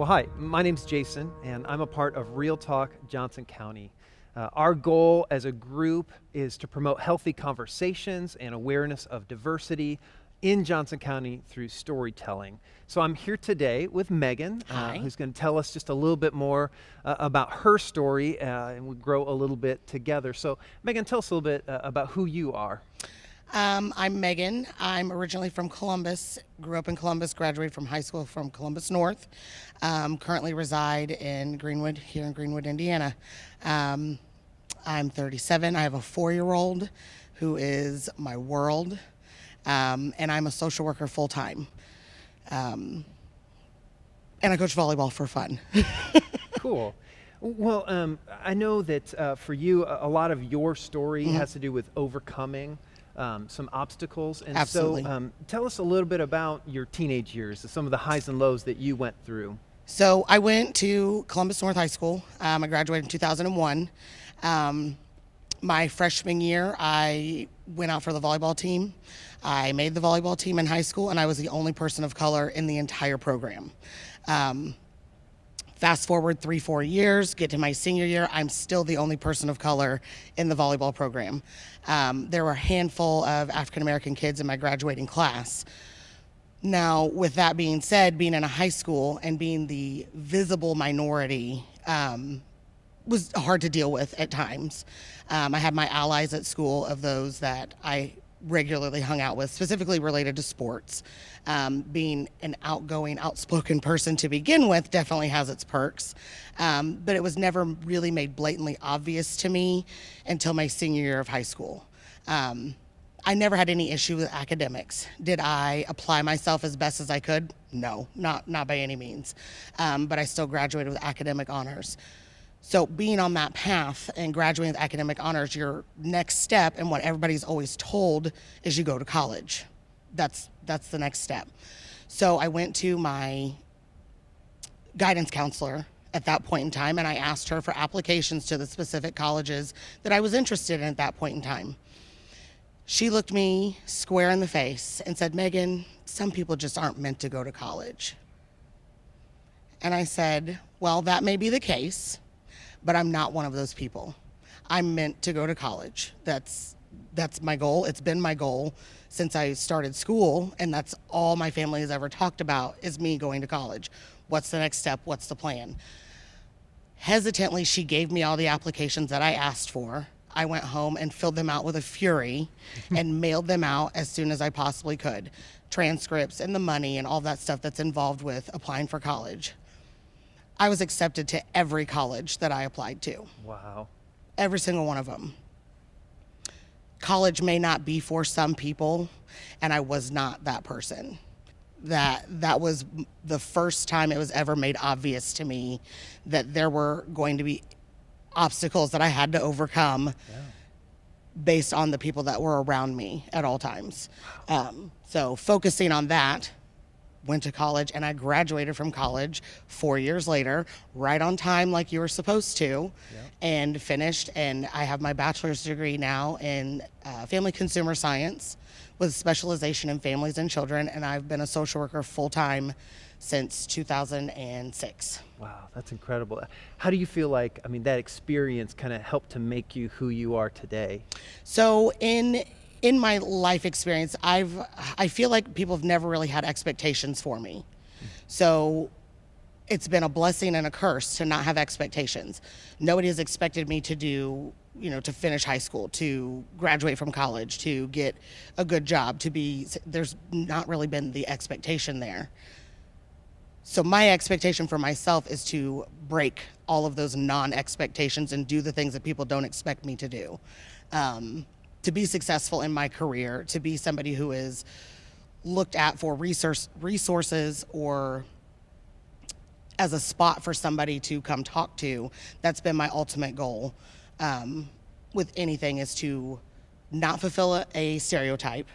Well, hi, my name's Jason, and I'm a part of Real Talk Johnson County. Our goal as a group is to promote healthy conversations and awareness of diversity in Johnson County through storytelling. So I'm here today with Megan, who's going to tell us just a little bit more about her story, and we grow a little bit together. So Megan, tell us a little bit about who you are. I'm Megan. I'm originally from Columbus, grew up in Columbus, graduated from high school from Columbus North. Currently reside in Greenwood, here in Greenwood, Indiana. I'm 37. I have a 4-year-old who is my world, and I'm a social worker full-time. And I coach volleyball for fun. Cool. Well, I know that for you, a lot of your story has to do with overcoming some obstacles. And Absolutely. so tell us a little bit about your teenage years, some of the highs and lows that you went through. So I went to Columbus North High School. I graduated in 2001. My freshman year, I went out for the volleyball team. I made the volleyball team in high school, and I was the only person of color in the entire program. Fast forward 3-4 years, get to my senior year, I'm still the only person of color in the volleyball program. There were a handful of African-American kids in my graduating class. Now, with that being said, being in a high school and being the visible minority was hard to deal with at times. I had my allies at school of those that I regularly hung out with, specifically related to sports. Being an outgoing, outspoken person to begin with definitely has its perks, but it was never really made blatantly obvious to me until my senior year of high school. I never had any issue with academics. Did I apply myself as best as I could? No, not by any means, but I still graduated with academic honors. So being on that path and graduating with academic honors, your next step, and what everybody's always told, is you go to college. That's the next step. So I went to my guidance counselor at that point in time, and I asked her for applications to the specific colleges that I was interested in at that point in time. She looked me square in the face and said, "Megan, some people just aren't meant to go to college." And I said, "Well, that may be the case, but I'm not one of those people. I'm meant to go to college. That's my goal. It's been my goal since I started school, and that's all my family has ever talked about is me going to college. What's the next step? What's the plan?" Hesitantly, she gave me all the applications that I asked for. I went home and filled them out with a fury and mailed them out as soon as I possibly could. Transcripts and the money and all that stuff that's involved with applying for college. I was accepted to every college that I applied to. Wow. Every single one of them. College may not be for some people, and I was not that person. That was the first time it was ever made obvious to me that there were going to be obstacles that I had to overcome based on the people that were around me at all times. So focusing on that, went to college, and I graduated from college 4 years later, right on time like you were supposed to, and finished. And I have my bachelor's degree now in family consumer science with specialization in families and children, and I've been a social worker full-time since 2006. Wow, that's incredible. How do you feel like, that experience kind of helped to make you who you are today? So in my life experience, I feel like people have never really had expectations for me. So it's been a blessing and a curse to not have expectations. Nobody has expected me to do, to finish high school, to graduate from college, to get a good job, there's not really been the expectation there. So my expectation for myself is to break all of those non-expectations and do the things that people don't expect me to do. To be successful in my career, to be somebody who is looked at for resources or as a spot for somebody to come talk to, that's been my ultimate goal with anything, is to not fulfill a stereotype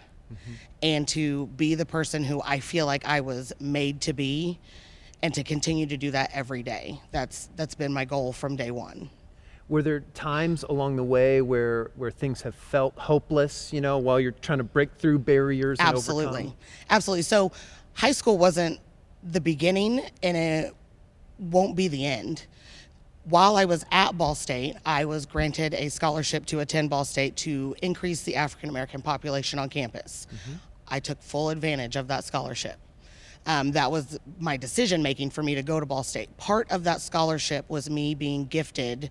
and to be the person who I feel like I was made to be, and to continue to do that every day. That's been my goal from day one. Were there times along the way where things have felt hopeless, while you're trying to break through barriers and overcome? Absolutely. So high school wasn't the beginning, and won't be the end. While I was at Ball State, I was granted a scholarship to attend Ball State to increase the African American population on campus. I took full advantage of that scholarship. That was my decision making for me to go to Ball State. Part of that scholarship was me being gifted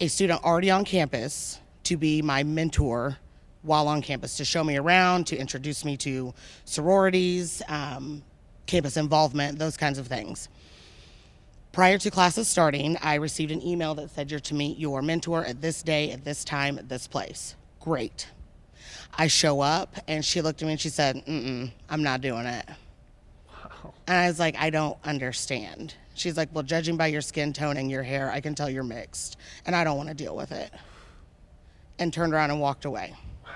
a student already on campus to be my mentor while on campus, to show me around, to introduce me to sororities, campus involvement, those kinds of things. Prior to classes starting, I received an email that said, you're to meet your mentor at this day, at this time, at this place. Great. I show up, and she looked at me and she said, I'm not doing it. Wow. And I was like, I don't understand. She's like, well, judging by your skin tone and your hair, I can tell you're mixed, and I don't want to deal with it. And turned around and walked away. Wow.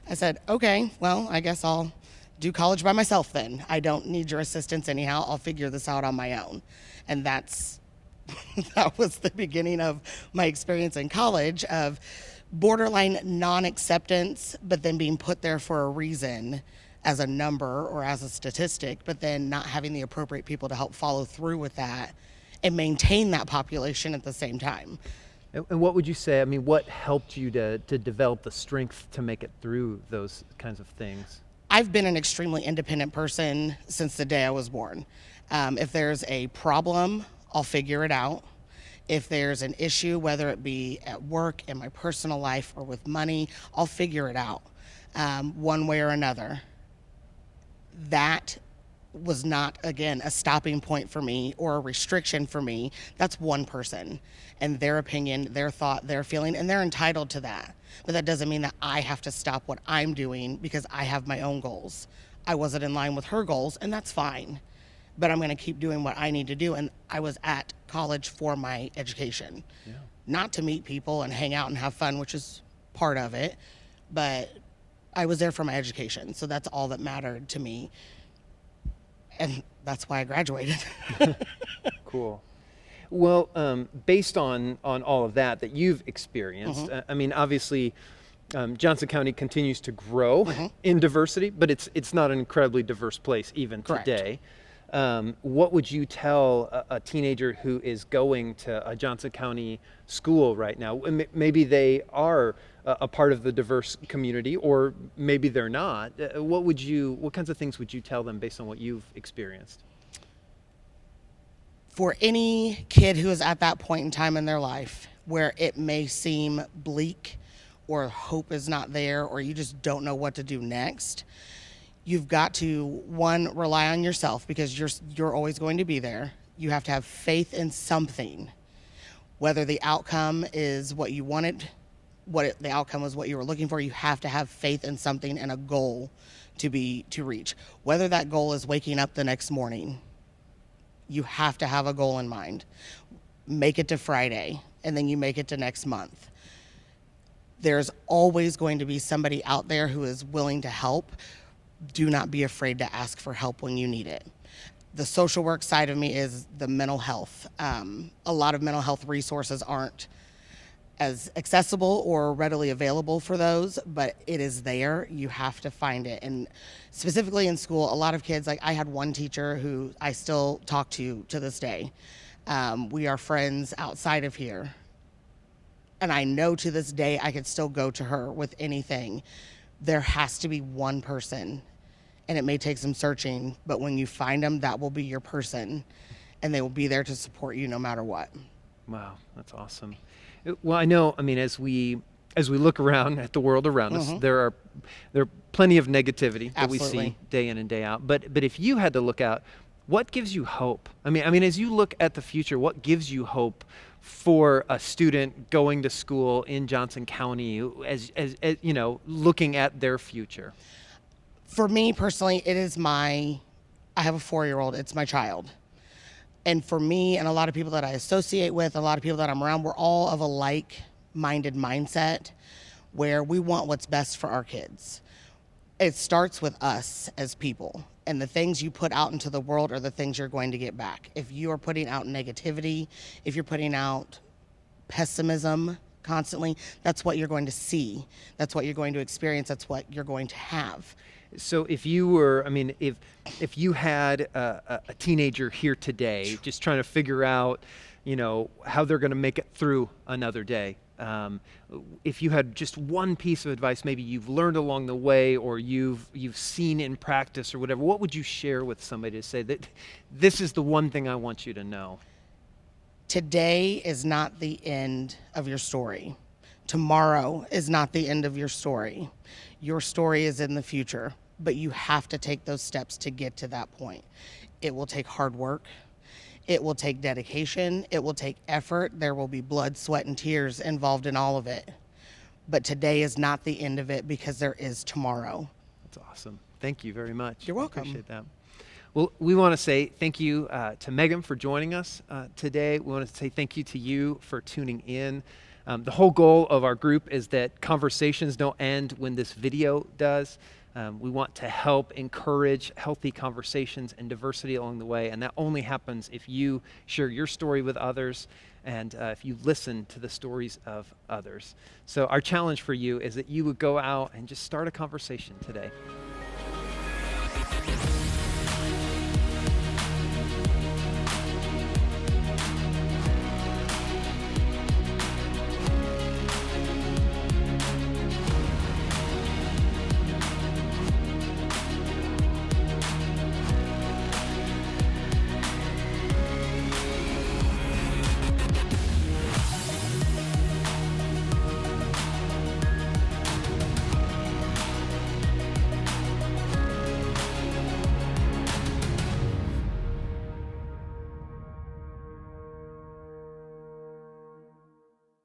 I said, okay, well, I guess I'll do college by myself then. I don't need your assistance anyhow. I'll figure this out on my own. And that was the beginning of my experience in college, of borderline non-acceptance, but then being put there for a reason as a number or as a statistic, but then not having the appropriate people to help follow through with that and maintain that population at the same time. And what would you say, I mean, what helped you to develop the strength to make it through those kinds of things? I've been an extremely independent person since the day I was born. If there's a problem, I'll figure it out. If there's an issue, whether it be at work, in my personal life, or with money, I'll figure it out one way or another. That was not, again, a stopping point for me or a restriction for me. That's one person and their opinion, their thought, their feeling, and they're entitled to that. But that doesn't mean that I have to stop what I'm doing because I have my own goals. I wasn't in line with her goals, and that's fine. But I'm going to keep doing what I need to do. And I was at college for my education, not to meet people and hang out and have fun, which is part of it. But I was there for my education. So that's all that mattered to me. And that's why I graduated. Cool. Well, based on all of that you've experienced, I mean, obviously, Johnson County continues to grow in diversity, but it's not an incredibly diverse place even Correct. today. What would you tell a teenager who is going to a Johnson County school right now? Maybe they are a part of the diverse community, or maybe they're not. What kinds of things would you tell them based on what you've experienced? For any kid who is at that point in time in their life where it may seem bleak or hope is not there, or you just don't know what to do next, you've got to, one, rely on yourself, because you're always going to be there. You have to have faith in something. Whether the outcome is what you wanted, the outcome was what you were looking for, you have to have faith in something and a goal to reach. Whether that goal is waking up the next morning, you have to have a goal in mind. Make it to Friday, and then you make it to next month. There's always going to be somebody out there who is willing to help. Do not be afraid to ask for help when you need it. The social work side of me is the mental health. A lot of mental health resources aren't as accessible or readily available for those, but it is there. You have to find it. And specifically in school, a lot of kids, like I had one teacher who I still talk to this day. We are friends outside of here. And I know to this day I could still go to her with anything. There has to be one person, and it may take some searching, but when you find them, that will be your person, and they will be there to support you no matter what. Wow, that's awesome. Well, I know, I mean, as we look around at the world around us, there are plenty of negativity that we see day in and day out. But if you had to look out, what gives you hope? I mean, as you look at the future, what gives you hope for a student going to school in Johnson County as you know, looking at their future? For me personally, I have a 4-year-old, it's my child. And for me and a lot of people that I associate with, a lot of people that I'm around, we're all of a like-minded mindset where we want what's best for our kids. It starts with us as people, and the things you put out into the world are the things you're going to get back. If you are putting out negativity, if you're putting out pessimism, constantly, that's what you're going to see. That's what you're going to experience. That's what you're going to have. So if you were, I mean, if you had a teenager here today, just trying to figure out, how they're going to make it through another day, if you had just one piece of advice, maybe you've learned along the way, or you've seen in practice, or whatever, what would you share with somebody to say that this is the one thing I want you to know? Today is not the end of your story. Tomorrow is not the end of your story. Your story is in the future, but you have to take those steps to get to that point. It will take hard work. It will take dedication. It will take effort. There will be blood, sweat, and tears involved in all of it. But today is not the end of it, because there is tomorrow. That's awesome. Thank you very much. You're welcome. I appreciate that. Well, we want to say thank you to Megan for joining us today. We want to say thank you to you for tuning in. The whole goal of our group is that conversations don't end when this video does. We want to help encourage healthy conversations and diversity along the way, and that only happens if you share your story with others and if you listen to the stories of others. So our challenge for you is that you would go out and just start a conversation today.